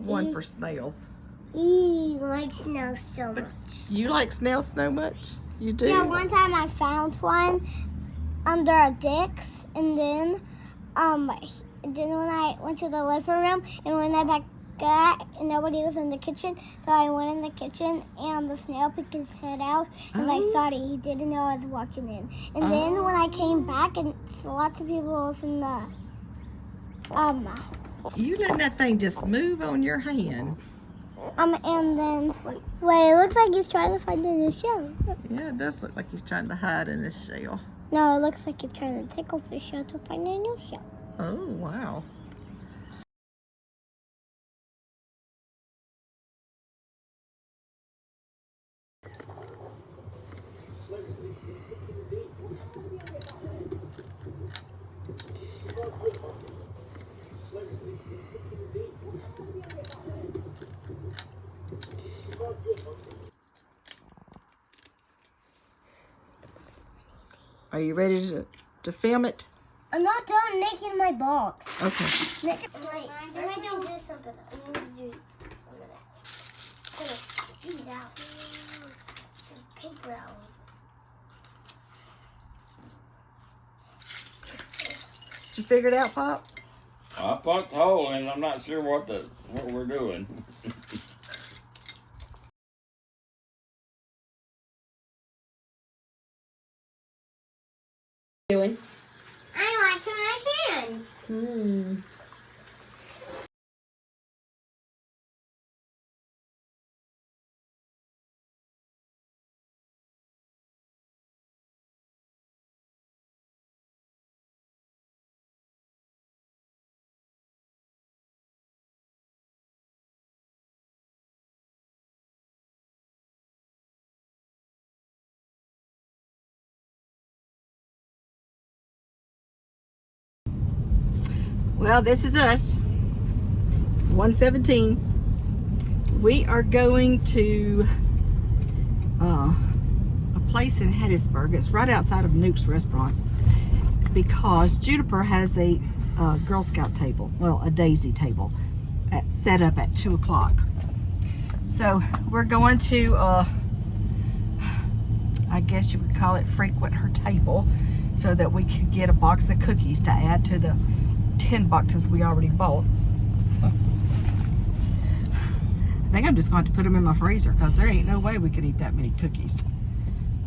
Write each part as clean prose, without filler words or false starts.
not one for snails. He likes snails so much. You like snails so much? You do? Yeah, one time I found one under a Dick's, and then when I went to the living room, and when I back got, and nobody was in the kitchen, so I went in the kitchen, and the snail picked his head out, and I saw it. He didn't know I was walking in. And then when I came back, and lots of people was in the You letting that thing just move on your hand. and then wait, it looks like he's trying to find a new shell. Yeah, it does look like he's trying to hide in his shell. No, it looks like he's trying to take off his shell to find a new shell. Oh, wow. Are you ready to film it? I'm not done making my box. Okay. Wait, I need to do something. I need to do something. Eat out. Paper out. Did you figure it out, Pop? I poked the hole in. I'm not sure what we're doing. Doing? I'm washing my hands. Well, this is us. It's 1:17. We are going to a place in Hattiesburg. It's right outside of Nook's restaurant because Juniper has a Girl Scout table, well, a daisy table, set up at 2 o'clock. So we're going to, I guess you would call it, frequent her table so that we could get a box of cookies to add to the 10 boxes we already bought. I think I'm just going to put them in my freezer because there ain't no way we could eat that many cookies.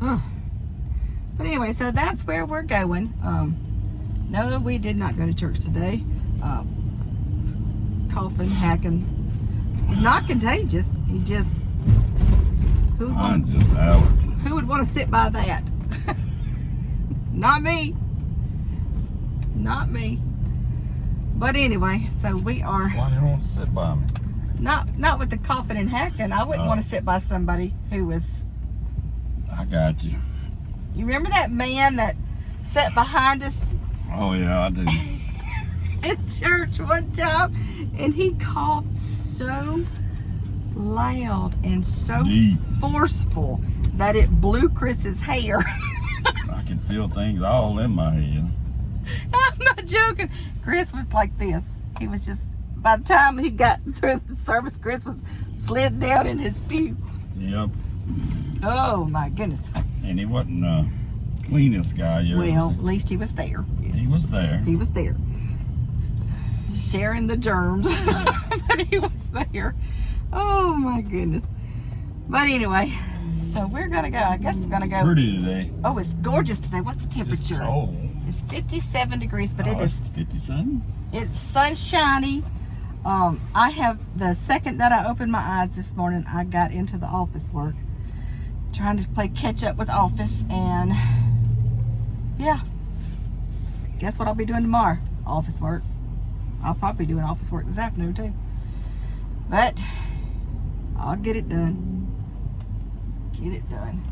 But anyway, so that's where we're going. No, we did not go to church today. Coughing, hacking. He's not contagious. He just... Mine's just allergy. Who would want to sit by that? Not me. Not me. But anyway, so we are... Why do you want to sit by me? Not with the coughing and hacking. I wouldn't want to sit by somebody who was... I got you. You remember that man that sat behind us Oh, yeah, I do. in church one time? And he coughed so loud and so Deep. forceful that it blew Chris's hair. I can feel things all in my head. I'm not joking. Chris was like this. He was just, by the time he got through the service, Chris was slid down in his pew. Yep. Oh my goodness. And he wasn't the cleanest guy you ever Well, seen. at least he was there. He was there. He was there. Sharing the germs. But he was there. Oh my goodness. But anyway, so we're gonna go. I guess we're gonna go. Pretty today. Oh, it's gorgeous today. What's the Just temperature? cold. It's 57 degrees, but it It's is 57. It's sunshiny. I have, the second that I opened my eyes this morning, I got into the office work, trying to play catch up with office, and yeah, guess what I'll be doing tomorrow? Office work. I'll probably be doing office work this afternoon too, but I'll get it done. Get it done.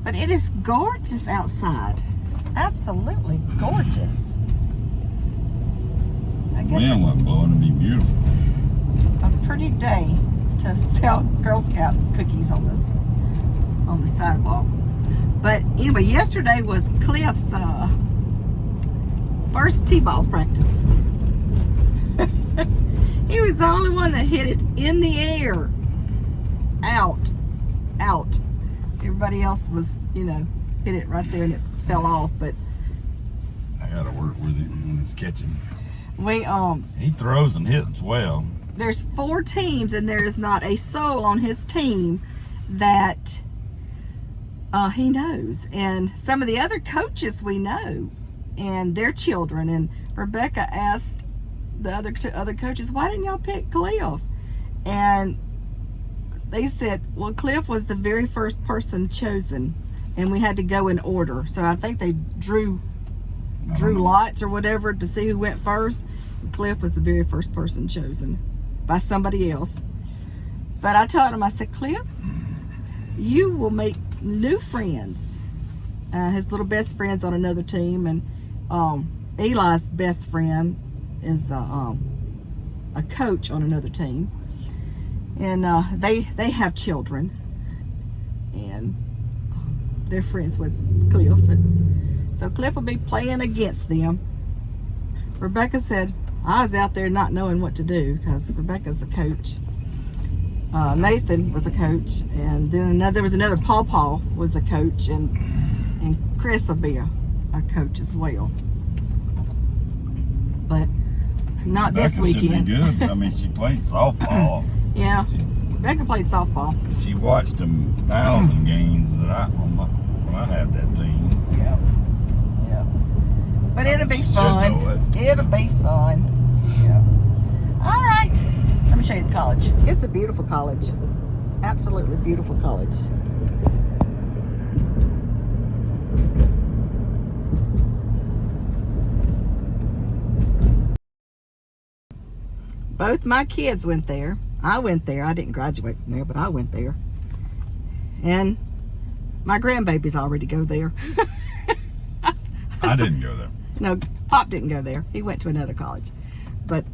But it is gorgeous outside. Absolutely gorgeous. I guess Wind wasn't blowing. It'd be beautiful. a pretty day to sell Girl Scout cookies on the sidewalk. But anyway, yesterday was Cliff's first t-ball practice. He was the only one that hit it in the air. Out. Everybody else was, hit it right there and it fell off. But I gotta work with it when it's catching. He throws and hits well. There's 4 teams, and there is not a soul on his team that he knows. And some of the other coaches we know, and their children. And Rebecca asked the other coaches, why didn't y'all pick Cliff? And they said, well, Cliff was the very first person chosen, and we had to go in order. So I think they drew lots or whatever to see who went first. Cliff was the very first person chosen by somebody else. But I told him, I said, Cliff, you will make new friends. His little best friend's on another team, and Eli's best friend is a coach on another team. And they have children, and they're friends with Cliff. So Cliff will be playing against them. Rebecca said, I was out there not knowing what to do because Rebecca's a coach. Nathan was a coach, and then there was another Paw was a coach, and Chris will be a coach as well. But not Rebecca this weekend. Should be good. I mean, she played softball. Yeah, Rebecca played softball. She watched them 1,000 games that when I had that team. Yeah. But it'll be fun. It'll be fun. Yeah. All right. Let me show you the college. It's a beautiful college. Absolutely beautiful college. Both my kids went there. I went there. I didn't graduate from there, but I went there. And my grandbabies already go there. I didn't go there. No, Pop didn't go there. He went to another college. But,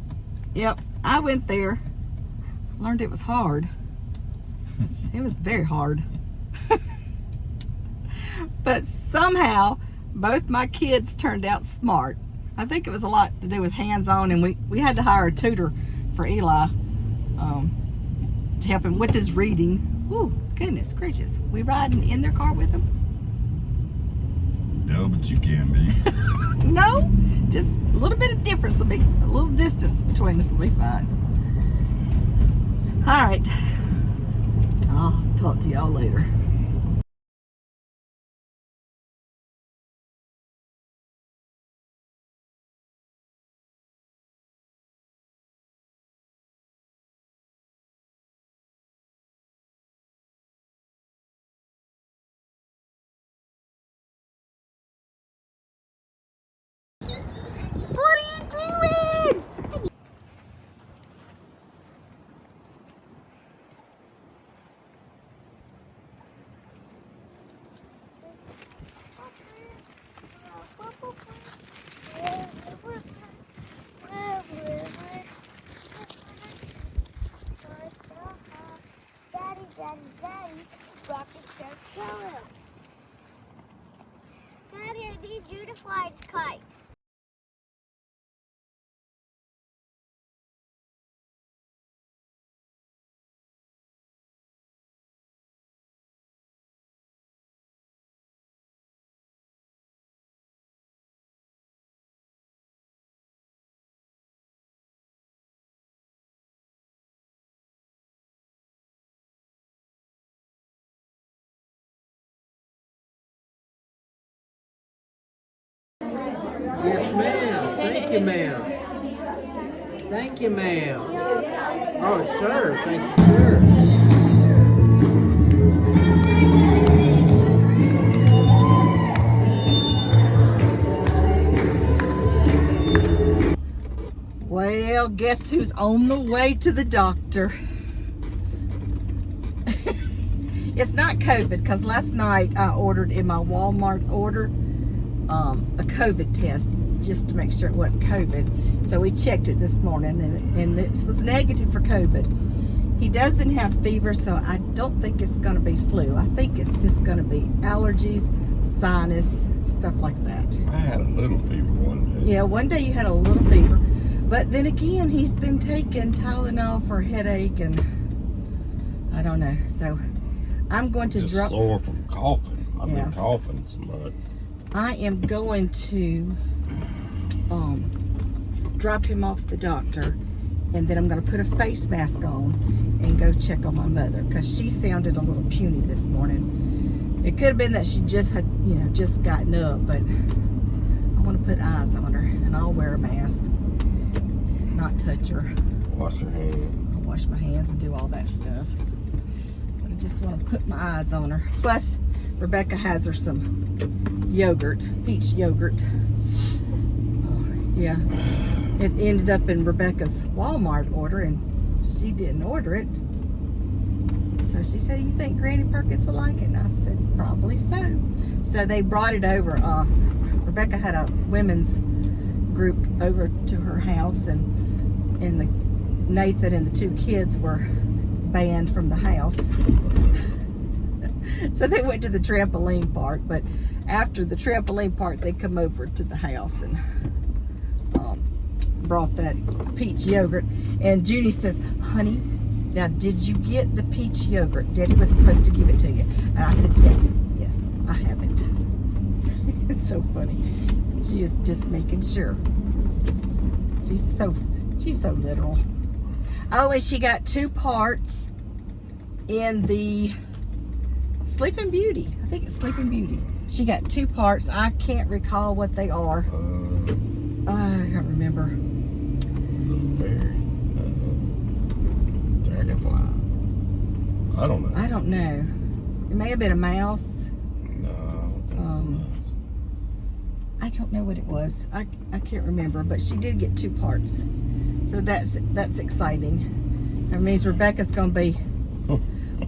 yep, I went there. Learned it was hard. It was very hard. But somehow, both my kids turned out smart. I think it was a lot to do with hands-on, and we had to hire a tutor for Eli to help him with his reading. Ooh, goodness gracious. We riding in their car with him? No, but you can be. No, just a little bit of difference will be, a little distance between us will be fine. All right, I'll talk to y'all later. What are you doing? Daddy, rocket shark pillow. Daddy, are these beautiful kites? Yes, ma'am. Thank you, ma'am. Thank you, ma'am. Oh, sir. Thank you, sir. Well, guess who's on the way to the doctor? It's not COVID, because last night I ordered in my Walmart order a COVID test just to make sure it wasn't COVID. So we checked it this morning, and it was negative for COVID. He doesn't have fever, so I don't think it's going to be flu. I think it's just going to be allergies, sinus, stuff like that. I had a little fever one day. Yeah, one day you had a little fever. But then again, he's been taking Tylenol for headache and I don't know. So I'm going to Just drop. sore from coughing. I've Yeah. been coughing so much. I am going to drop him off at the doctor, and then I'm going to put a face mask on and go check on my mother because she sounded a little puny this morning. It could have been that she just had, just gotten up, but I want to put eyes on her, and I'll wear a mask, not touch her. Wash your hands. I'll wash my hands and do all that stuff. But I just want to put my eyes on her. Plus, Rebecca has her some yogurt, peach yogurt. Oh, yeah. It ended up in Rebecca's Walmart order, and she didn't order it. So she said, "You think Granny Perkins will like it?" And I said, "Probably so." So they brought it over. Rebecca had a women's group over to her house, and Nathan and the two kids were banned from the house. So they went to the trampoline park, but after the trampoline park, they come over to the house and brought that peach yogurt. And Judy says, "Honey, now did you get the peach yogurt? Daddy was supposed to give it to you." And I said, yes, I have it. It's so funny. She is just making sure. She's so literal. Oh, and she got 2 parts in the Sleeping Beauty. I think it's Sleeping Beauty. She got 2 parts. I can't recall what they are. I can't remember. It's a fairy. Dragonfly. I don't know. I don't know. It may have been a mouse. No, I don't think I don't know what it was. I can't remember, but she did get 2 parts. So that's exciting. That means Rebecca's gonna be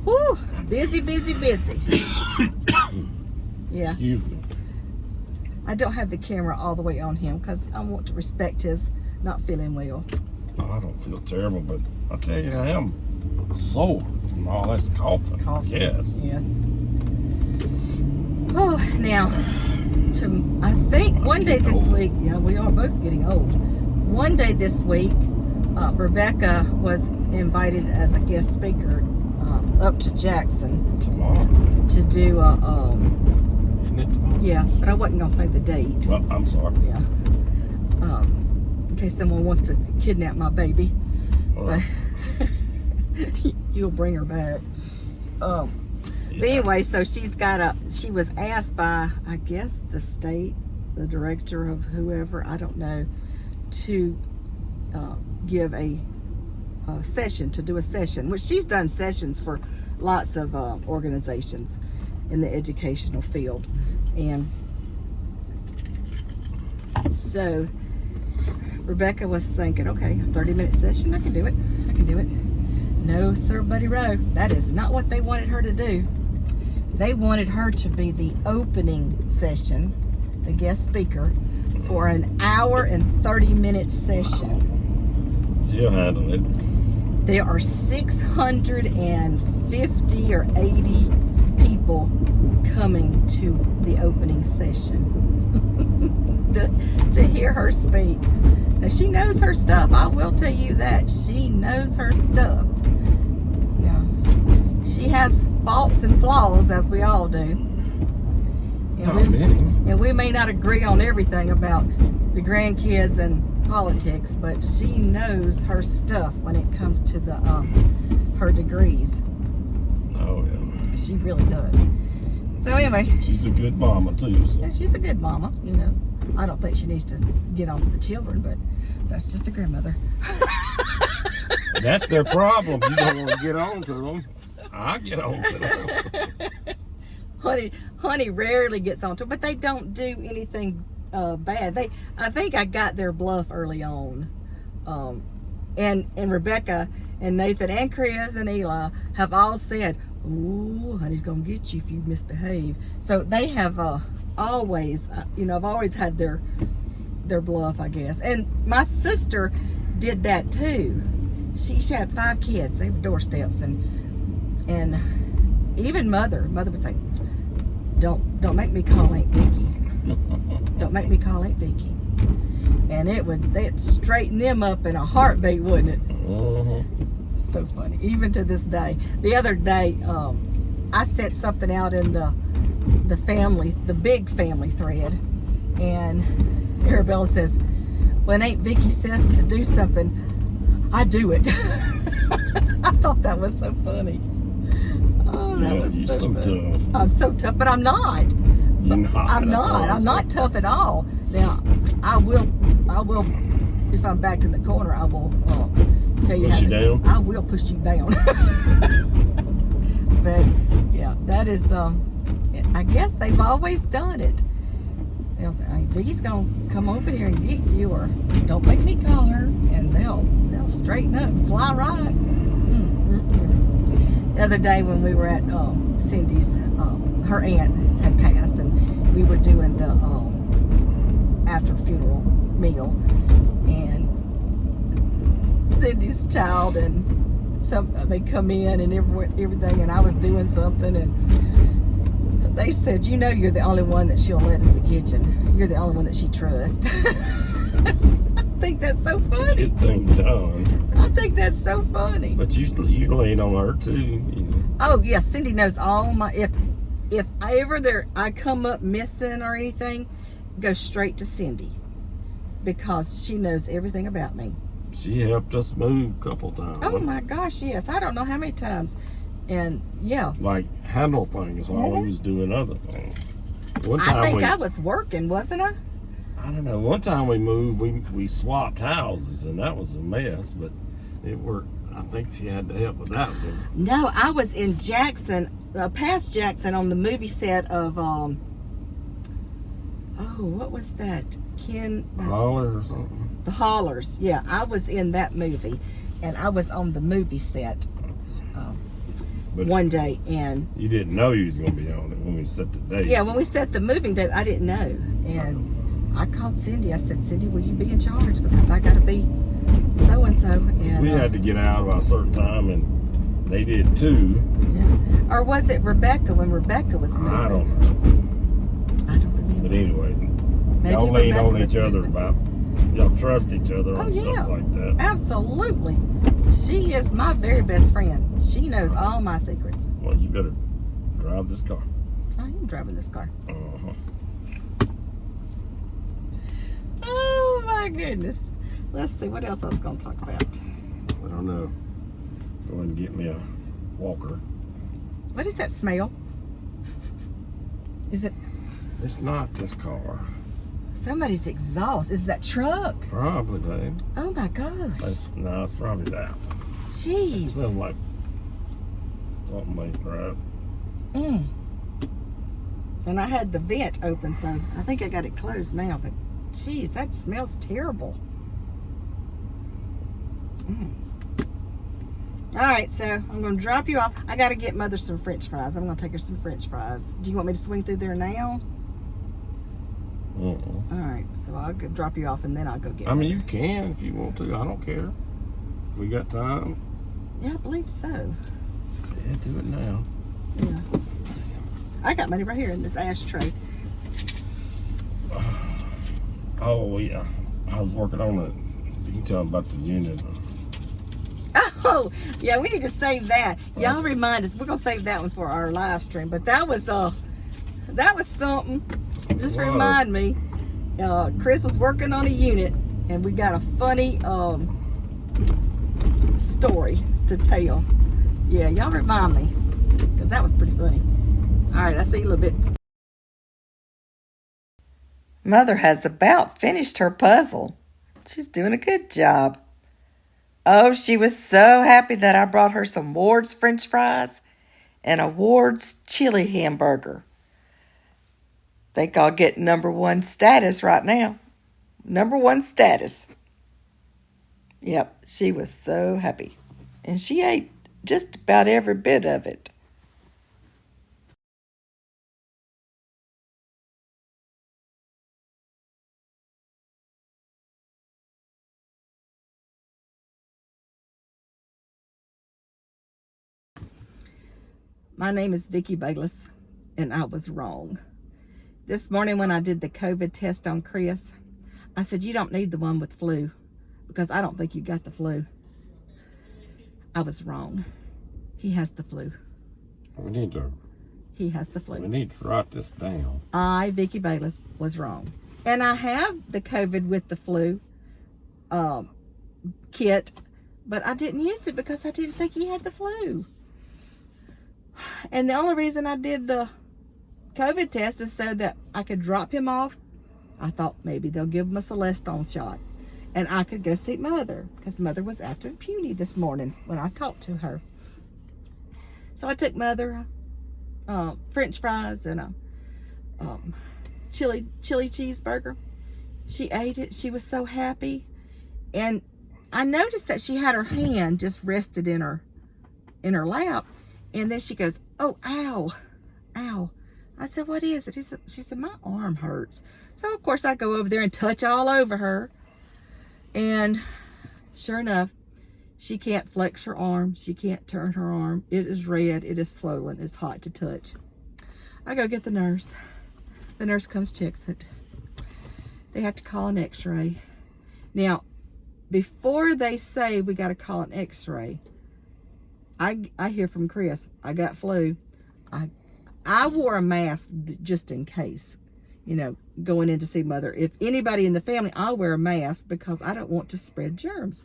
woo, busy. Yeah. Excuse me. I don't have the camera all the way on him because I want to respect his not feeling well. Oh, I don't feel terrible, but I tell you, I am sore from all this coughing. Yes. Yes. Oh, now, I think one day this week, yeah, we are both getting old. One day this week, Rebecca was invited as a guest speaker up to Jackson Tomorrow. to do Isn't it tomorrow? yeah, but I wasn't gonna say the date. Well, I'm sorry. Yeah. In case someone wants to kidnap my baby. Well, But you'll bring her back. But anyway, so she was asked by, I guess, the state, the director of whoever, I don't know, to give a session, to do a session, which she's done sessions for lots of organizations in the educational field. And so Rebecca was thinking, okay, a 30-minute session, I can do it. No, sir, Buddy Rowe, that is not what they wanted her to do. They wanted her to be the opening session, the guest speaker, for an hour and 30-minute session. she'll handle it. There are 650 or 80 people coming to the opening session to hear her speak. Now, she knows her stuff. I will tell you that. She knows her stuff. Yeah. She has faults and flaws, as we all do. Not many. And we may not agree on everything about the grandkids and politics, but she knows her stuff when it comes to the her degrees. Oh, yeah. She really does. So anyway, She's a good mama, too. So. yeah, she's a good mama, I don't think she needs to get on to the children, but that's just a grandmother. That's their problem. You don't want to get on to them. I get on to them. Honey rarely gets on to them, but they don't do anything bad. I think I got their bluff early on. And Rebecca and Nathan and Chris and Eli have all said, "Ooh, honey's gonna get you if you misbehave." So they have always, I've always had their bluff, I guess. And my sister did that too. She had 5 kids. They were doorsteps, and even mother would say, "Don't make me call Aunt Vicky. Don't make me call Aunt Vicky." and they'd straighten them up in a heartbeat, wouldn't it? So funny, even to this day. The other day, I sent something out in the big family thread, and Arabella says, when Aunt Vicky says to do something, I do it. I thought that was so funny. Oh, that was you're so funny. tough. I'm so tough, but I'm not. You're not. I'm not. I'm not tough at all. Now, I will. If I'm backed in the corner, I will tell you push you down. I will push you down. But yeah, that is. I guess they've always done it. They'll say, "Hey, Vicky's gonna come over here and get you," or "Don't make me call her," and they'll straighten up, and fly right. The other day when we were at Cindy's, her aunt had passed, and we were doing the after funeral meal, and Cindy's child and they come in and everything, and I was doing something, and they said, "You know, you're the only one that she'll let in the kitchen. You're the only one that she trusts." I think that's so funny. Get things done. I think that's so funny. But you lean on her too. You know. Oh yeah, Cindy knows all my. If I come up missing or anything, go straight to Cindy, because she knows everything about me. She helped us move a couple times. Oh my gosh, yes. I don't know how many times. And yeah. Like handle things while we was doing other things. One time I think I was working, wasn't I? I don't know. One time we moved, we swapped houses, and that was a mess, but it worked. I think she had to help with that one. No, I was in Jackson, past Jackson, on the movie set of what was that? Holler or something. The Hollers. Yeah, I was in that movie, and I was on the movie set one day, and you didn't know you was going to be on it when we set the date. Yeah, when we set the moving date, I didn't know, and I called Cindy. I said, "Cindy, will you be in charge, because I got to be so and so." And we had to get out by a certain time, and they did too. Yeah. Or was it Rebecca when Rebecca was moving? I don't know. I don't remember. But anyway, Maybe y'all lean Rebecca on was each other moving. about. Y'all trust each other on yeah. stuff like that. Absolutely. She is my very best friend. She knows all my secrets. Well, you better drive this car. I am driving this car. Uh-huh. Oh my goodness. Let's see what else I was going to talk about. I don't know. Go ahead and get me a walker. What is that smell? Is it It's not this car. somebody's exhaust? Is that truck? Probably, babe. Oh my gosh. No, it's probably that. It Jeez. smells like something ain't right. And I had the vent open, so I think I got it closed now, but geez, that smells terrible. All right, so I'm going to drop you off. I got to get Mother some French fries. I'm going to take her some French fries. Do you want me to swing through there now? All right, so I'll go drop you off, and then I'll go get I mean, her. you can if you want to. I don't care. If we got time. Yeah, I believe so. Yeah, do it now. Yeah. I got money right here in this ashtray. Oh, yeah. I was working on it. You can tell them about the unit. Oh, yeah, we need to save that. Y'all remind us. We're going to save that one for our live stream. But that was something. Just Wow. remind me. Chris was working on a unit, and we got a funny story to tell. Yeah, y'all remind me, because that was pretty funny. All right, I'll see you in a little bit. Mother has about finished her puzzle. She's doing a good job. Oh, she was so happy that I brought her some Ward's French fries and a Ward's chili hamburger. Think I'll get #1 status right now. #1 status. Yep, she was so happy. And she ate just about every bit of it. My name is Vicki Baylises, and I was wrong. This morning when I did the COVID test on Chris, I said, you don't need the one with flu because I don't think you got the flu. I was wrong. He has the flu. He has the We flu. need to write this down. I, Vicky Baylises, was wrong. And I have the COVID with the flu kit, but I didn't use it because I didn't think he had the flu. And the only reason I did the COVID test is so that I could drop him off. I thought maybe they'll give him a Celestone shot and I could go see Mother because Mother was acting puny this morning when I talked to her. So I took Mother French fries and a chili cheeseburger. She ate it. She was so happy. And I noticed that she had her hand just rested in her lap. And then she goes, oh, ow, ow. I said, what is it? She said, my arm hurts. So, of course, I go over there and touch all over her. And sure enough, she can't flex her arm. She can't turn her arm. It is red. It is swollen. It's hot to touch. I go get the nurse. The nurse comes, checks it. They have to call an x-ray. Now, before they say we got to call an x-ray, I hear from Chris, I got flu. I wore a mask just in case, you know, going in to see Mother. If anybody in the family, I'll wear a mask because I don't want to spread germs.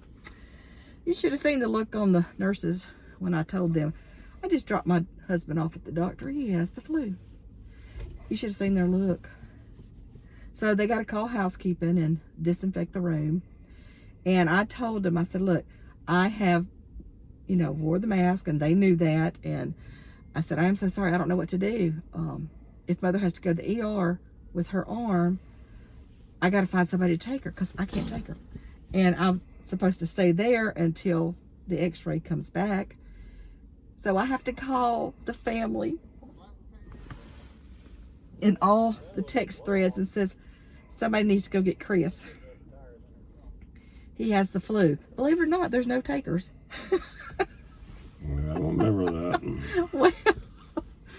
You should have seen the look on the nurses when I told them, I just dropped my husband off at the doctor. He has the flu. You should have seen their look. So they got to call housekeeping and disinfect the room. And I told them, I said, look, I have, you know, wore the mask and they knew that. And I said, I am so sorry. I don't know what to do. If Mother has to go to the ER with her arm, I got to find somebody to take her because I can't take her. And I'm supposed to stay there until the x-ray comes back. So I have to call the family in all the text threads and says, somebody needs to go get Chris. He has the flu. Believe it or not, there's no takers. I don't remember that. Well,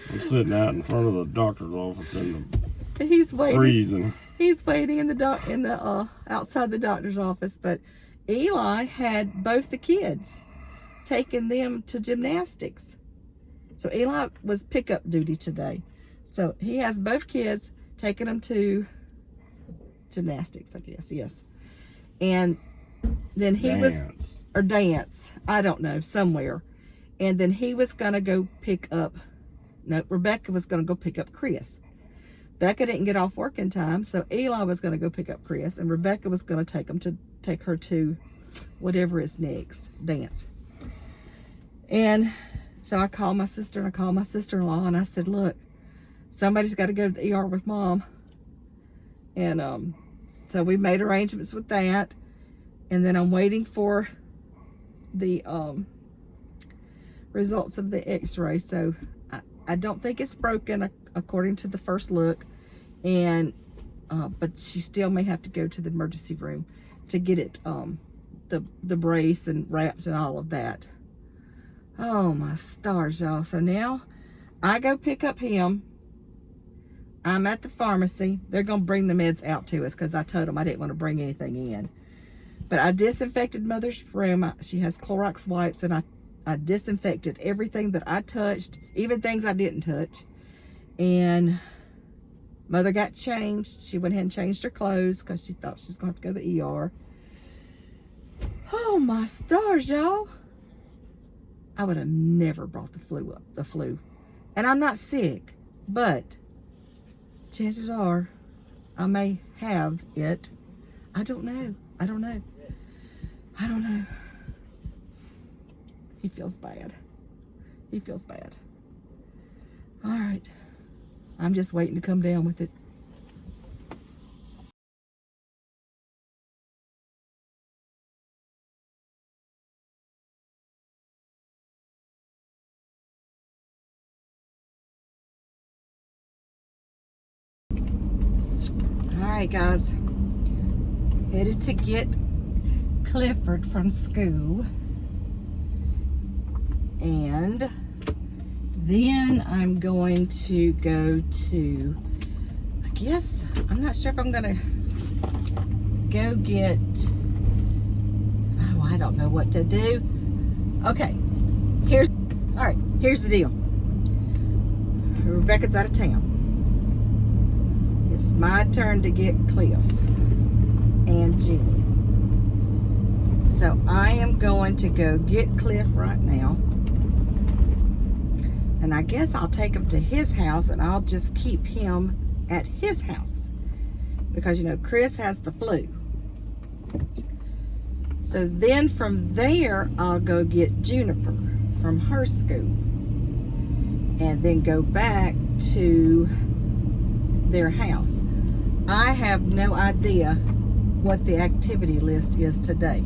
I'm sitting out in front of the doctor's office in the he's waiting. freezing. He's waiting in the outside the doctor's office. But Eli had both the kids, taking them to gymnastics. So Eli was pickup duty today. So he has both kids, taking them to gymnastics, I guess, yes. And then he Dance. or dance, I don't know, somewhere. And then he was gonna go pick up, no, Rebecca was gonna go pick up Chris. Becca didn't get off work in time, so Eli was gonna go pick up Chris, and Rebecca was gonna take her to whatever is next, dance. And so I called my sister and I called my sister-in-law and I said, look, somebody's got to go to the ER with Mom. And so we made arrangements with that. And then I'm waiting for the results of the x-ray. So I don't think it's broken according to the first look. And but she still may have to go to the emergency room to get it the brace and wraps and all of that. Oh my stars, y'all. So now I go pick up him. I'm at the pharmacy. They're going to bring the meds out to us because I told them I didn't want to bring anything in. But I disinfected Mother's room. She has Clorox wipes, and I disinfected everything that I touched, even things I didn't touch. And Mother got changed. She went ahead and changed her clothes because she thought she was going to have to go to the ER. Oh my stars, y'all. I would have never brought the flu. And I'm not sick, but chances are I may have it. I don't know. He feels bad. All right. I'm just waiting to come down with it. Alright guys, headed to get Clifford from school, and then I'm going to go to, I guess, I'm not sure if I'm gonna go get, oh, I don't know what to do. Okay, all right, here's the deal. Rebecca's out of town. It's my turn to get Cliff and Jimmy. So I am going to go get Cliff right now. And I guess I'll take him to his house and I'll just keep him at his house. Because, you know, Chris has the flu. So then from there, I'll go get Juniper from her school. And then go back to their house. I have no idea what the activity list is today.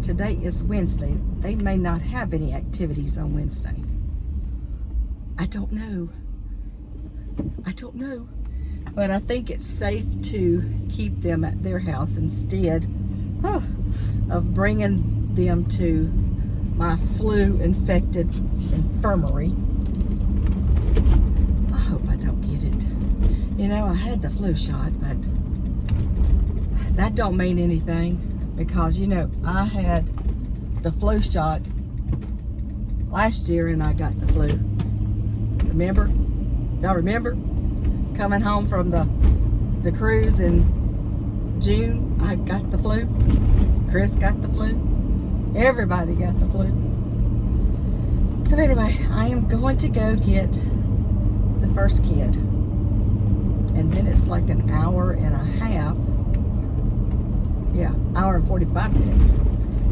Today is Wednesday. They may not have any activities on Wednesday. I don't know. But I think it's safe to keep them at their house instead of bringing them to my flu-infected infirmary. I hope I don't get it. You know, I had the flu shot, but that don't mean anything because, you know, I had the flu shot last year and I got the flu. Remember? Y'all remember? Coming home from the cruise in June, I got the flu. Chris got the flu. Everybody got the flu. So anyway, I am going to go get the first kid. And then it's like an hour and a half. Yeah, hour and 45 minutes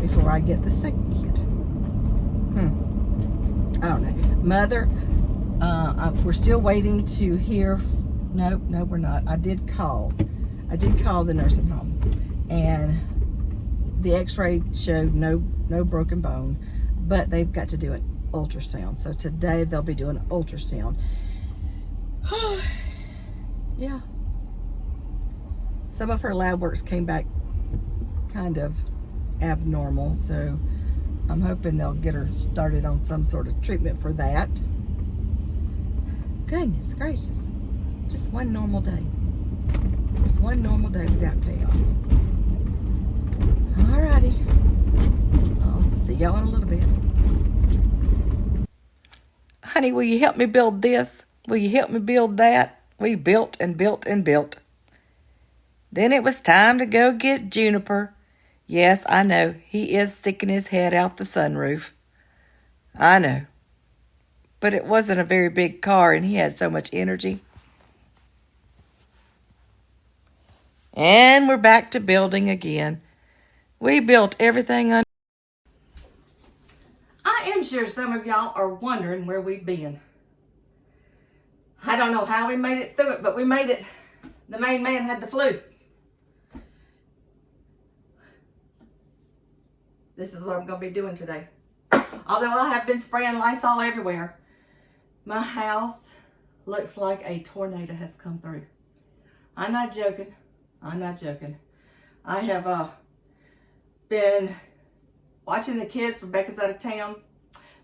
before I get the second kid. I don't know. Mother, we're still waiting to hear. No, we're not. I did call the nursing home, and the x-ray showed no broken bone, but they've got to do an ultrasound. So today they'll be doing an ultrasound. Yeah. Some of her lab works came back kind of abnormal, so I'm hoping they'll get her started on some sort of treatment for that. Goodness gracious. Just one normal day. Just one normal day without chaos. Alrighty. I'll see y'all in a little bit. Honey, will you help me build this? Will you help me build that? We built and built and built. Then it was time to go get Juniper. Yes, I know. He is sticking his head out the sunroof. I know. But it wasn't a very big car and he had so much energy. And we're back to building again. We built everything under. I am sure some of y'all are wondering where we've been. I don't know how we made it through it, but we made it. The main man had the flu. This is what I'm going to be doing today. Although I have been spraying Lysol everywhere, my house looks like a tornado has come through. I'm not joking. I have been watching the kids. Rebecca's out of town.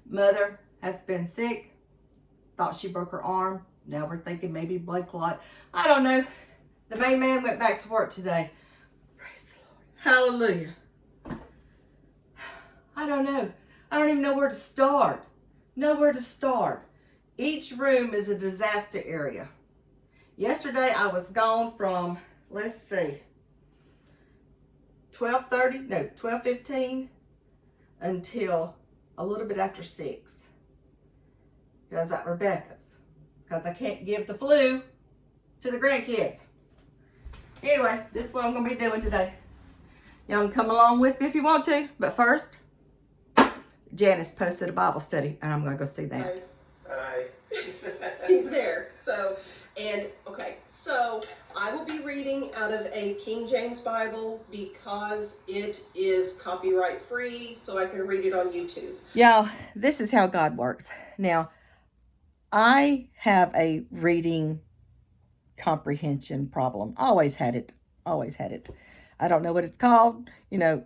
Mother has been sick. Thought she broke her arm. Now we're thinking maybe blood clot. I don't know. The main man went back to work today. Praise the Lord. Hallelujah. I don't know. I don't even know where to start. Each room is a disaster area. Yesterday I was gone from, let's see, 12:15 until a little bit after 6. Because at Rebecca's. Because I can't give the flu to the grandkids. Anyway, this is what I'm going to be doing today. Y'all can come along with me if you want to. But first, Janice posted a Bible study, and I'm going to go see that. Nice. Hi. He's there. So I will be reading out of a King James Bible because it is copyright free, so I can read it on YouTube. Y'all, this is how God works. Now, I have a reading comprehension problem. Always had it. I don't know what it's called. You know,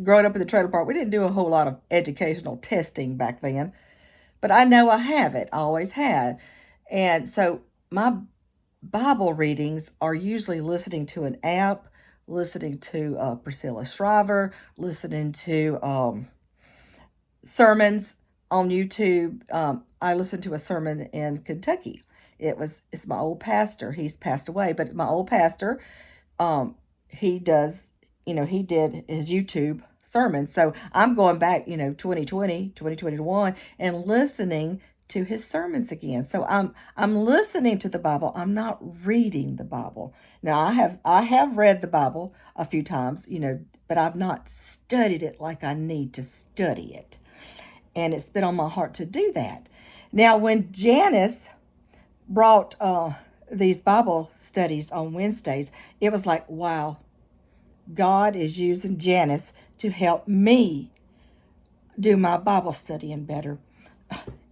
growing up in the trailer park, we didn't do a whole lot of educational testing back then. But I know I have it. Always had. And so my Bible readings are usually listening to an app listening to Priscilla Shriver, listening to sermons on YouTube. I listened to a sermon in Kentucky. It's my old pastor. He's passed away, but my old pastor, he does, he did his YouTube sermons. So I'm going back, 2020, 2021 and listening to his sermons again. So I'm listening to the Bible. I'm not reading the Bible. Now I have read the Bible a few times, but I've not studied it like I need to study it. And it's been on my heart to do that. Now, when Janice brought these Bible studies on Wednesdays, it was like, wow, God is using Janice to help me do my Bible studying better.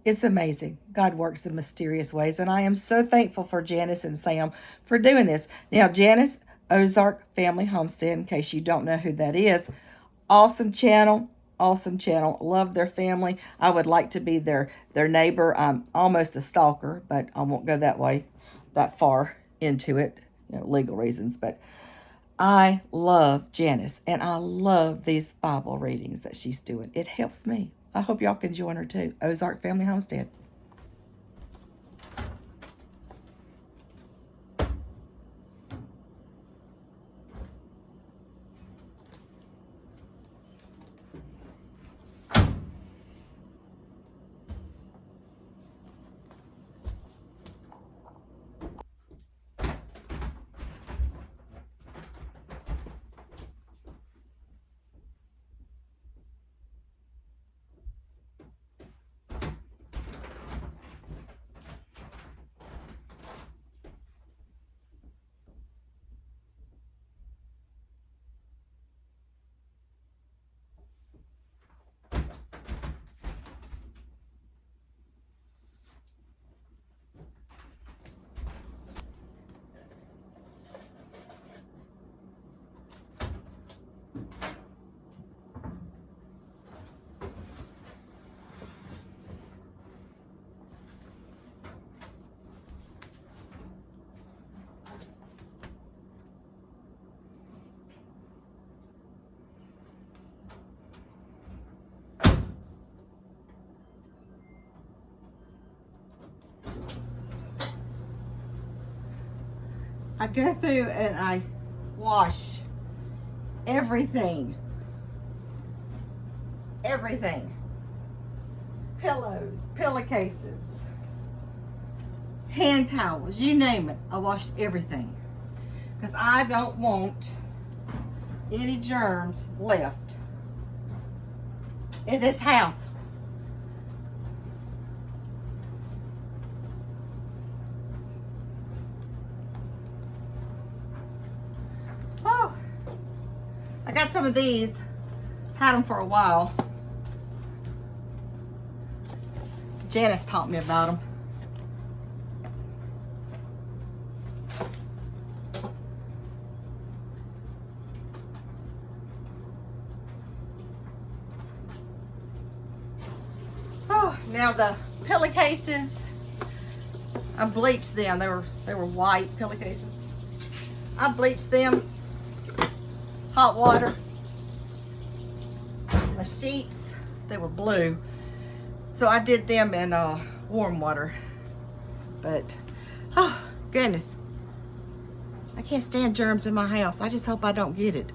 It's amazing. God works in mysterious ways, and I am so thankful for Janice and Sam for doing this. Now, Janice, Ozark Family Homestead, in case you don't know who that is, awesome channel. Awesome channel. Love their family. I would like to be their neighbor. I'm almost a stalker, but I won't go that far into it, legal reasons. But I love Janice, and I love these Bible readings that she's doing. It helps me. I hope y'all can join her too. Ozark Family Homestead. I go through and I wash everything. Pillows, pillowcases, hand towels, you name it. I washed everything. Because I don't want any germs left in this house. I got some of these, had them for a while. Janice taught me about them. Oh, now the pillowcases, I bleached them. They were white pillowcases. I bleached them. Hot water. My sheets, they were blue, so I did them in warm water. But oh goodness, I can't stand germs in my house. I just hope I don't get it.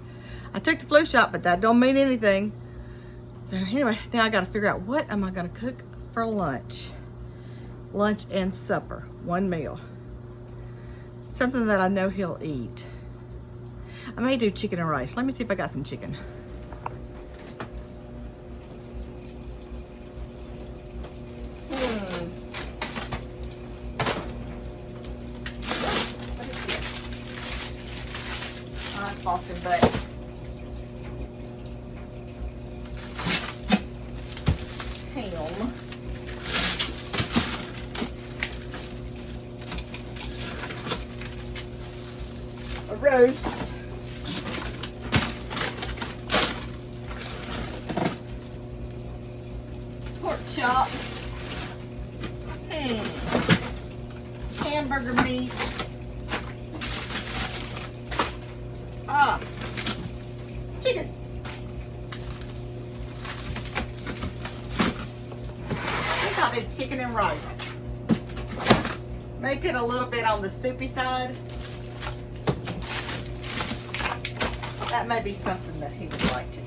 I took the flu shot, but that don't mean anything. So anyway, now I got to figure out what am I going to cook for lunch and supper, one meal, something that I know he'll eat. I may do chicken and rice. Let me see if I got some chicken. What is this? Oh, that's Boston butt. Ham. A roast. Chops, hamburger meat, I'll do chicken and rice. Make it a little bit on the soupy side. That may be something that he would like to eat.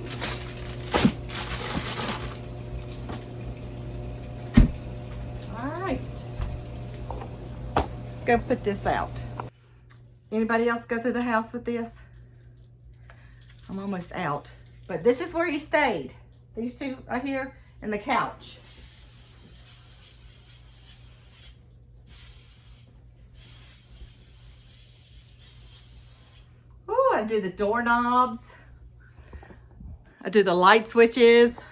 All right. Let's go put this out. Anybody else go through the house with this? I'm almost out. But this is where he stayed. These two right here and the couch. Ooh, I do the doorknobs. I do the light switches.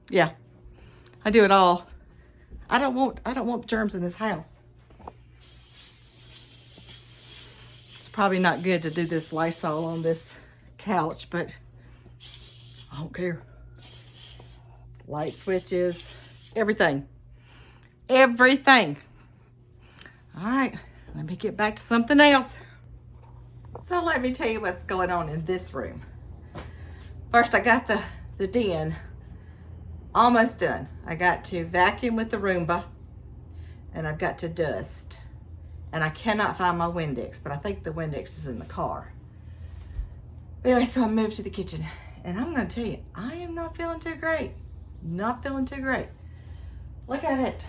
Yeah, I do it all. I don't want germs in this house. It's probably not good to do this Lysol on this couch, but I don't care. Light switches, everything. Everything. All right, let me get back to something else. So let me tell you what's going on in this room. First, I got the den almost done. I got to vacuum with the Roomba, and I've got to dust. And I cannot find my Windex, but I think the Windex is in the car. Anyway, so I moved to the kitchen, and I'm gonna tell you, I am not feeling too great. Not feeling too great. Look at it.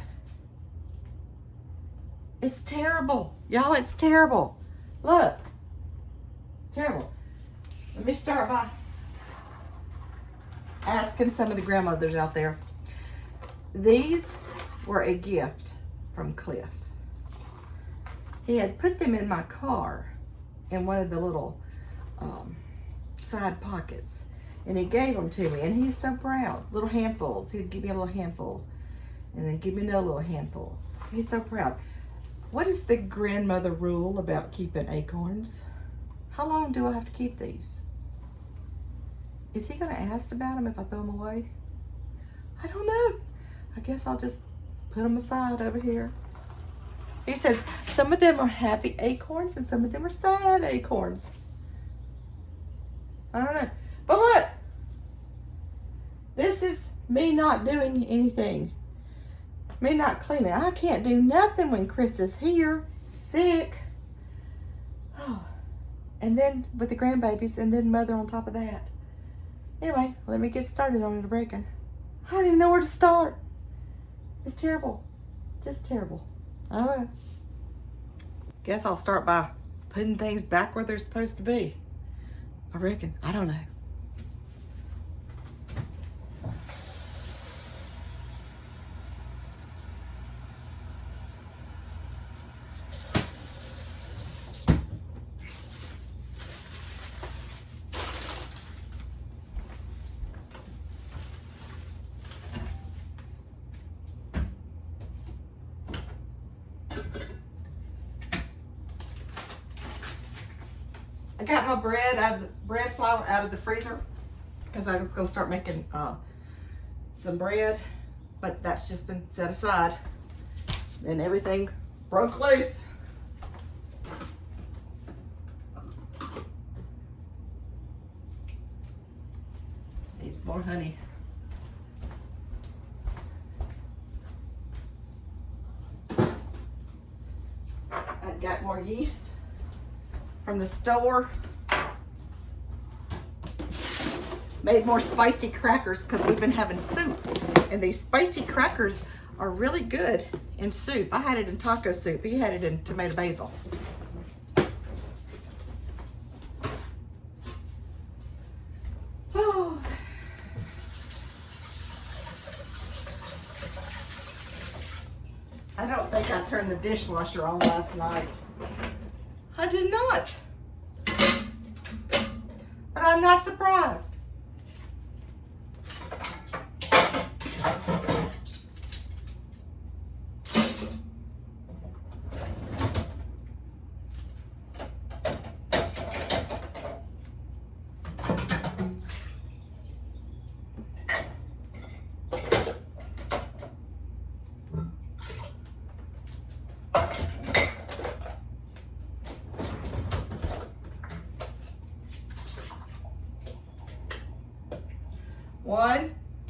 It's terrible. Y'all, it's terrible. Look. Terrible. Let me start by asking some of the grandmothers out there. These were a gift from Cliff. He had put them in my car in one of the little side pockets, and he gave them to me, and he's so proud. Little handfuls. He'd give me a little handful and then give me another little handful. He's so proud. What is the grandmother rule about keeping acorns? How long do I have to keep these? Is he gonna ask about them if I throw them away? I don't know. I guess I'll just put them aside over here. He said some of them are happy acorns and some of them are sad acorns. I don't know. But look, this is me not doing anything. Me not cleaning. I can't do nothing when Chris is here, sick. Oh. And then with the grandbabies, and then mother on top of that. Anyway, let me get started on it, I reckon. I don't even know where to start. It's terrible. Just terrible. All right. Guess I'll start by putting things back where they're supposed to be. I reckon. I don't know. I got my bread flour out of the freezer because I was going to start making some bread, but that's just been set aside. Then everything broke loose. Needs more honey. I've got more yeast from the store. Made more spicy crackers because we've been having soup, and these spicy crackers are really good in soup. I had it in taco soup. He had it in tomato basil. Oh. I don't think I turned the dishwasher on last night. I did not. But I'm not surprised.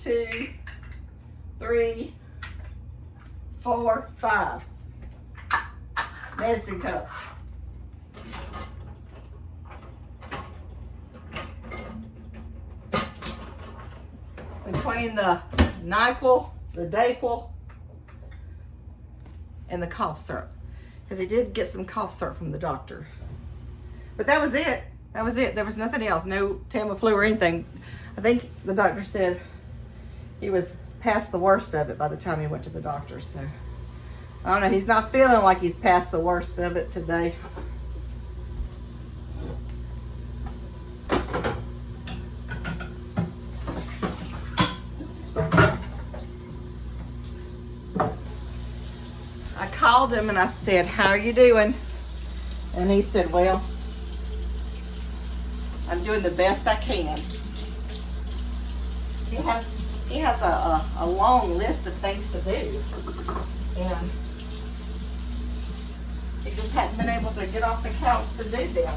2, 3, 4, 5. Medicine cup. Between the NyQuil, the Dayquil, and the cough syrup. Because he did get some cough syrup from the doctor. But that was it. That was it. There was nothing else. No Tamiflu or anything. I think the doctor said he was past the worst of it by the time he went to the doctor. So, I don't know. He's not feeling like he's past the worst of it today. I called him and I said, "How are you doing?" And he said, "Well, I'm doing the best I can." He has a long list of things to do, and he just hadn't been able to get off the couch to do them.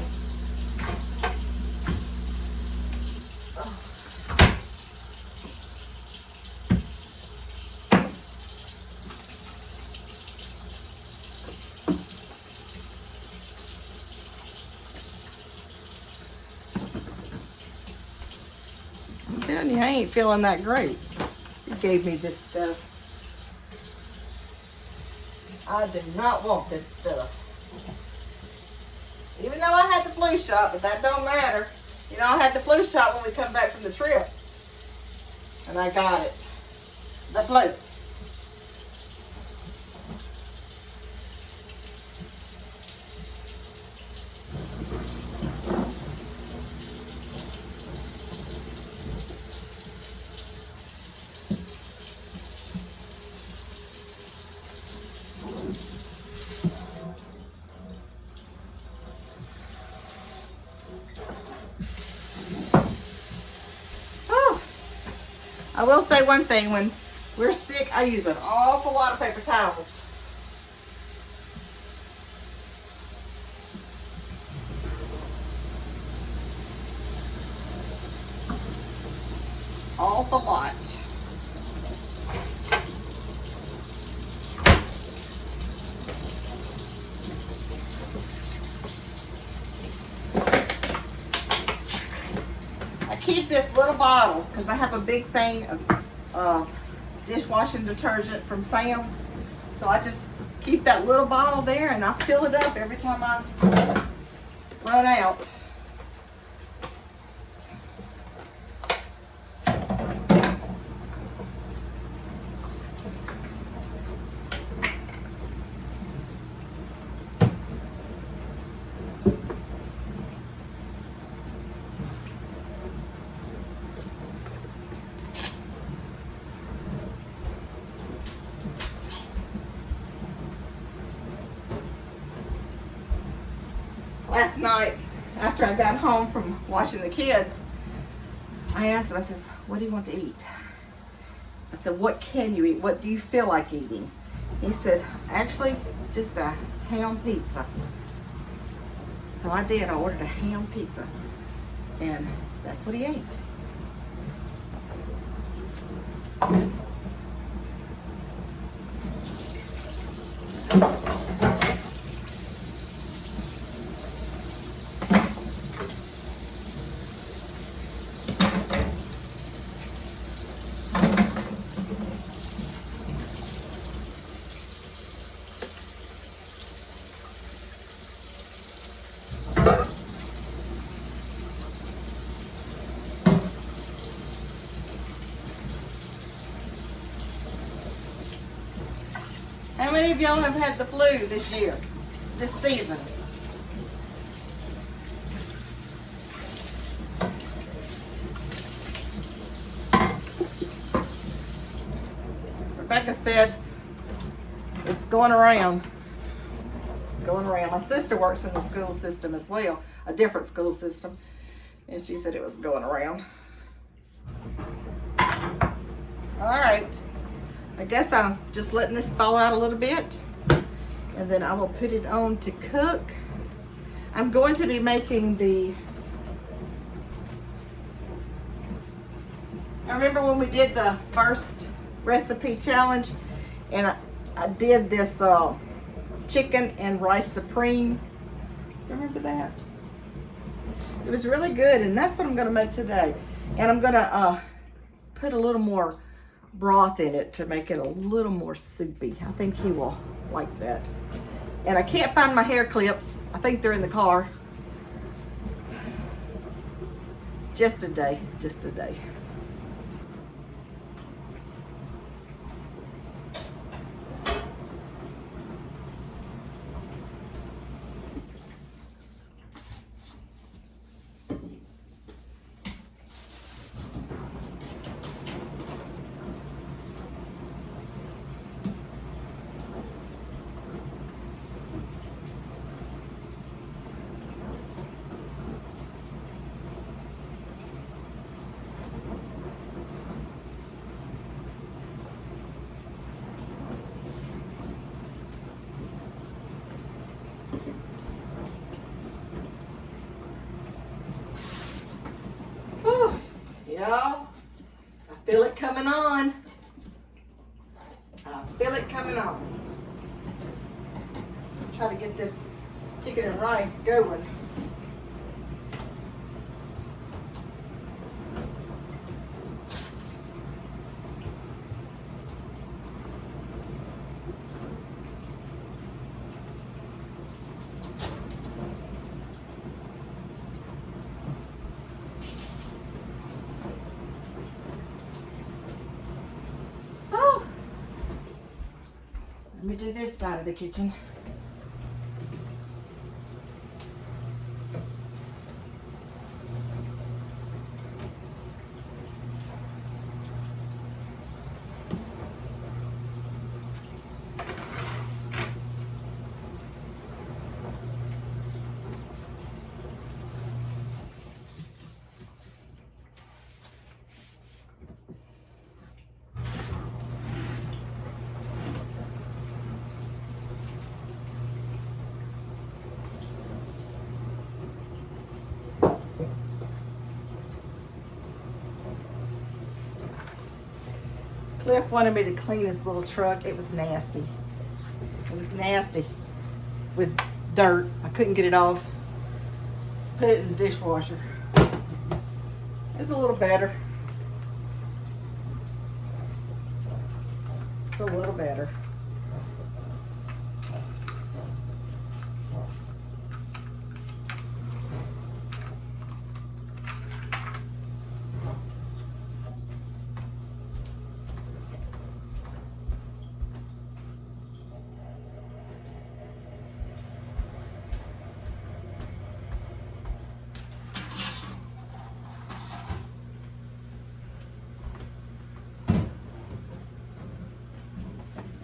I'm telling you, I ain't feeling that great. He gave me this stuff. I do not want this stuff. Even though I had the flu shot, but that don't matter. You know, I had the flu shot when we come back from the trip. And I got it. The flu. I will say one thing, when we're sick, I use an awful lot of paper towels. Awful lot. Keep this little bottle because I have a big thing of dishwashing detergent from Sam's, so I just keep that little bottle there and I fill it up every time I run out. Last night, after I got home from washing the kids, I asked him, I says, "What do you want to eat?" I said, "What can you eat? What do you feel like eating?" He said, "Actually, just a ham pizza." So I did. I ordered a ham pizza. And that's what he ate. How many of y'all have had the flu this year, this season? Rebecca said it's going around. It's going around. My sister works in the school system as well, a different school system, and she said it was going around. All right. I guess I'm just letting this thaw out a little bit, and then I will put it on to cook. I'm going to be making the, I remember when we did the first recipe challenge and I did this chicken and rice supreme. Remember that? It was really good, and that's what I'm gonna make today. And I'm gonna put a little more broth in it to make it a little more soupy. I think he will like that. And I can't find my hair clips. I think they're in the car. Just a day, just a day. Y'all, I feel it coming on. I feel it coming on. Try to get this chicken and rice going. Let me do this side of the kitchen. Cliff wanted me to clean his little truck. It was nasty. It was nasty with dirt. I couldn't get it off. Put it in the dishwasher. It's a little better. It's a little better.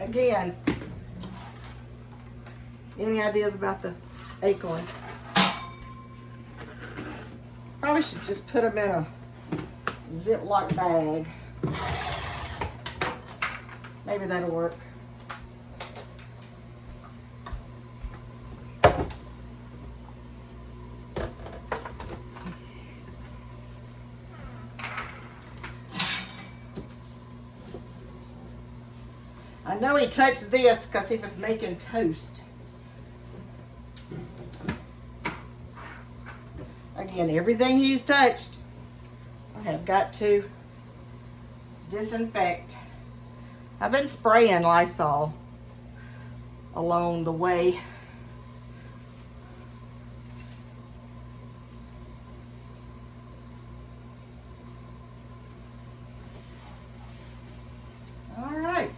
Again, any ideas about the acorn? Probably should just put them in a Ziploc bag. Maybe that'll work. I know he touched this because he was making toast. Again, everything he's touched, I have got to disinfect. I've been spraying Lysol along the way. All right.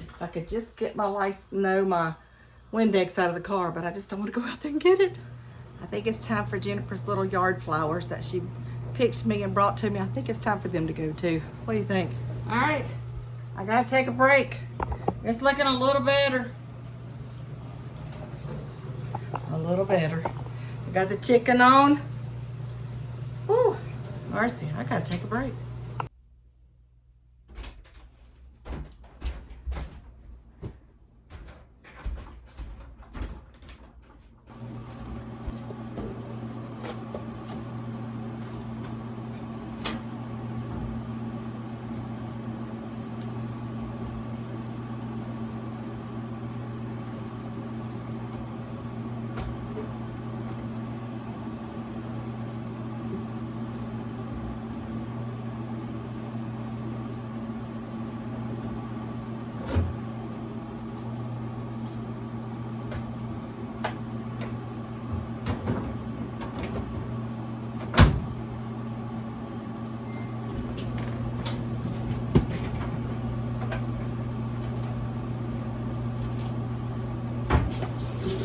If I could just get my my Windex out of the car, but I just don't want to go out there and get it. I think it's time for Jennifer's little yard flowers that she picked me and brought to me. I think it's time for them to go too. What do you think? All right, I gotta take a break. It's looking a little better. A little better. I got the chicken on. Whew, mercy, I gotta take a break.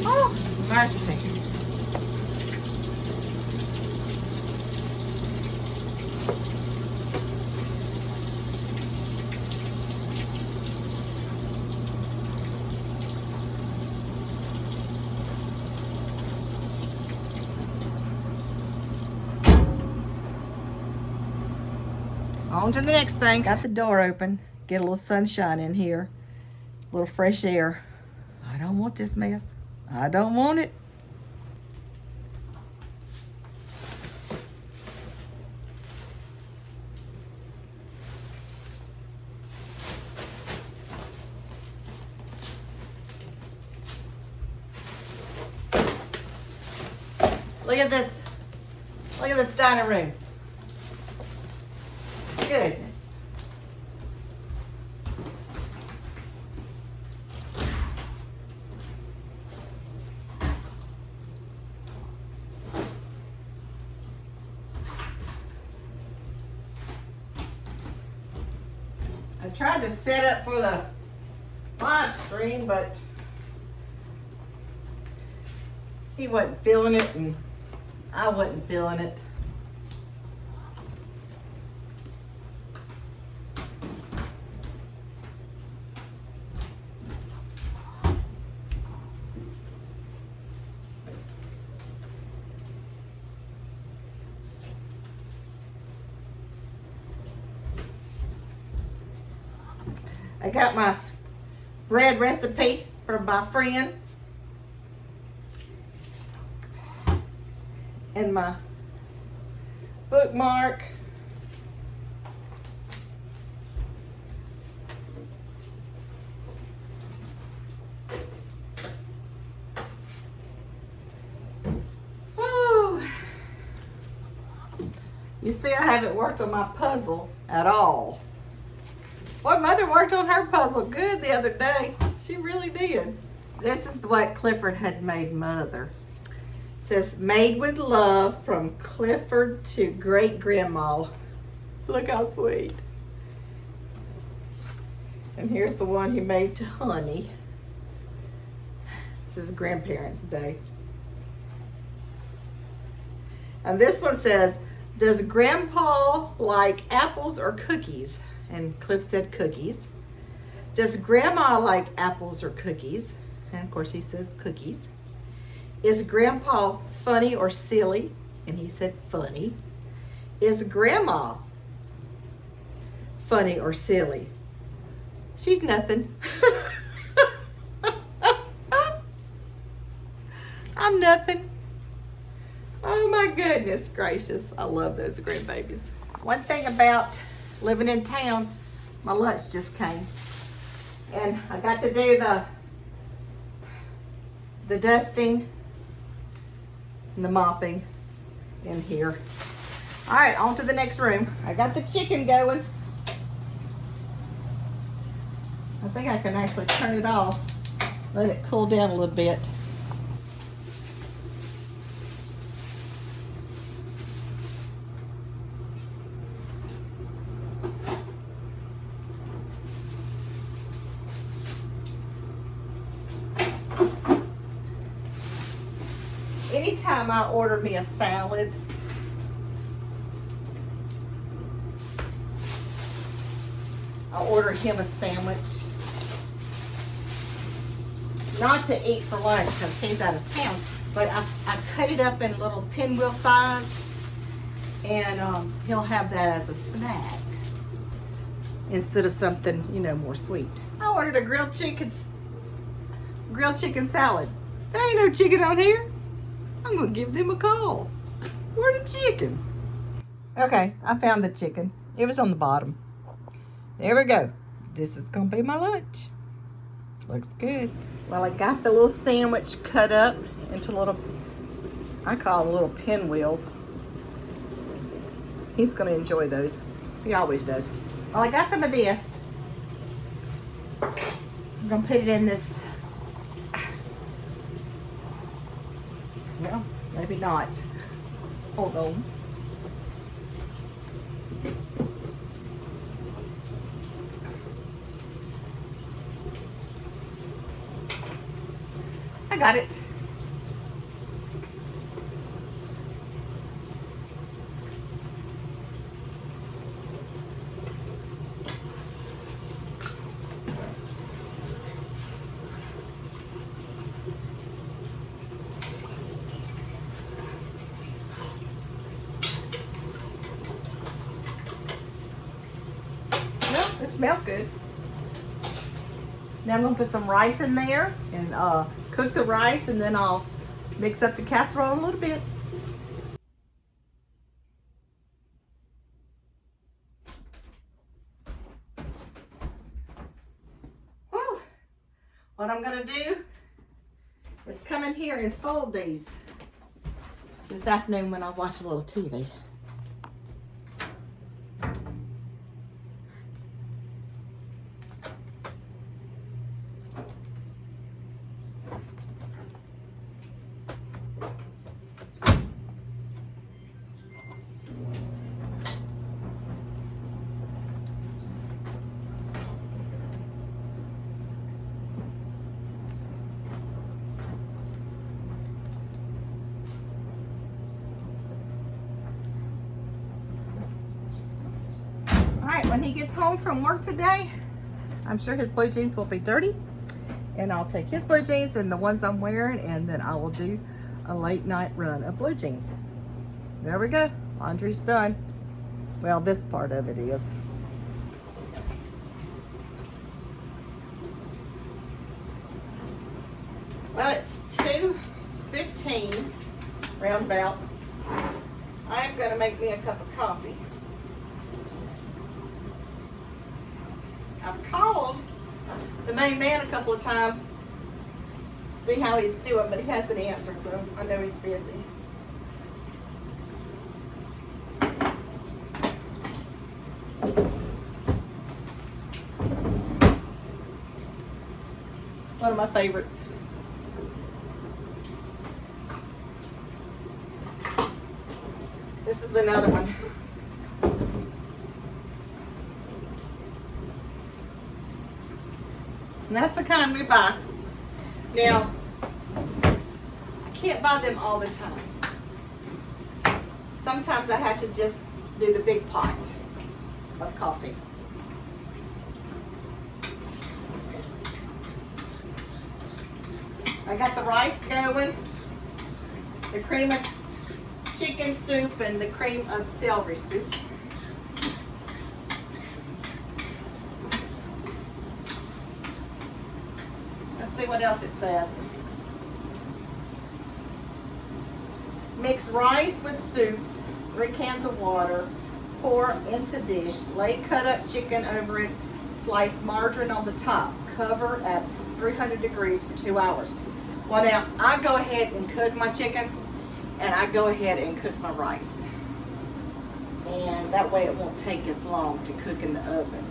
Oh, mercy. On to the next thing. Got the door open. Get a little sunshine in here. A little fresh air. I don't want this mess. I don't want it. Look at this. Look at this dining room. Goodness. I tried to set up for the live stream, but he wasn't feeling it and I wasn't feeling it. I got my bread recipe from my friend and my bookmark. Woo. You see, I haven't worked on my puzzle at all. Boy, Mother worked on her puzzle good the other day. She really did. This is what Clifford had made Mother. It says, made with love from Clifford to great grandma. Look how sweet. And here's the one he made to Honey. This is Grandparents' Day. And this one says, does Grandpa like apples or cookies? And Cliff said cookies. Does Grandma like apples or cookies? And of course he says cookies. Is Grandpa funny or silly? And he said funny. Is Grandma funny or silly? She's nothing. I'm nothing. Oh my goodness gracious. I love those grandbabies. One thing about living in town, my lunch just came. And I got to do the dusting and the mopping in here. All right, on to the next room. I got the chicken going. I think I can actually turn it off, let it cool down a little bit. Anytime I order me a salad, I order him a sandwich. Not to eat for lunch because he's out of town, but I cut it up in little pinwheel size, and he'll have that as a snack instead of something, you know, more sweet. I ordered a grilled chicken salad. There ain't no chicken on here. I'm gonna give them a call. Where's the chicken? Okay, I found the chicken. It was on the bottom. There we go. This is gonna be my lunch. Looks good. Well, I got the little sandwich cut up into little, I call them little pinwheels. He's gonna enjoy those. He always does. Well, I got some of this. I'm gonna put it in this. Well, maybe not. Hold on. I got it. smells good. Now I'm gonna put some rice in there and cook the rice, and then I'll mix up the casserole a little bit. Whew. What I'm gonna do is come in here and fold these this afternoon when I watch a little TV. Alright, when he gets home from work today, I'm sure his blue jeans will be dirty. And I'll take his blue jeans and the ones I'm wearing, and then I will do a late night run of blue jeans. There we go. Laundry's done. Well, this part of it is. Well, it's 2:15, roundabout. I'm gonna make me a cup of coffee. I've called the main man a couple of times to see how he's doing, but he hasn't answered, so I know he's busy. One of my favorites. This is another one. And that's the kind we buy. Now, I can't buy them all the time. Sometimes I have to just do the big pot of coffee. I got the rice going, the cream of chicken soup, and the cream of celery soup. Let's see what else it says. Mix rice with soups, 3 cans of water, pour into dish, lay cut up chicken over it, slice margarine on the top, cover at 300 degrees for 2 hours. Well, now I go ahead and cook my chicken, and I go ahead and cook my rice. And that way it won't take as long to cook in the oven.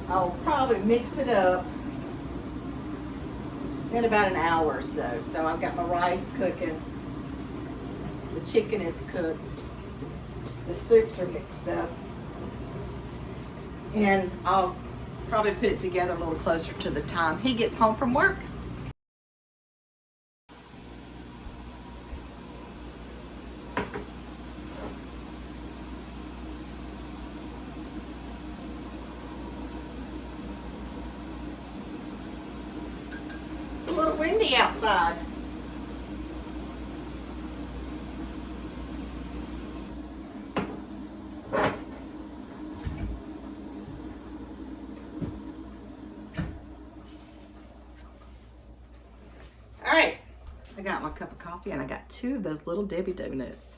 I'll probably mix it up in about an hour or so. So I've got my rice cooking, the chicken is cooked, the soups are mixed up, and I'll probably put it together a little closer to the time he gets home from work. It's a little windy outside. Alright, I got my cup of coffee and I got 2 of those little Debbie donuts.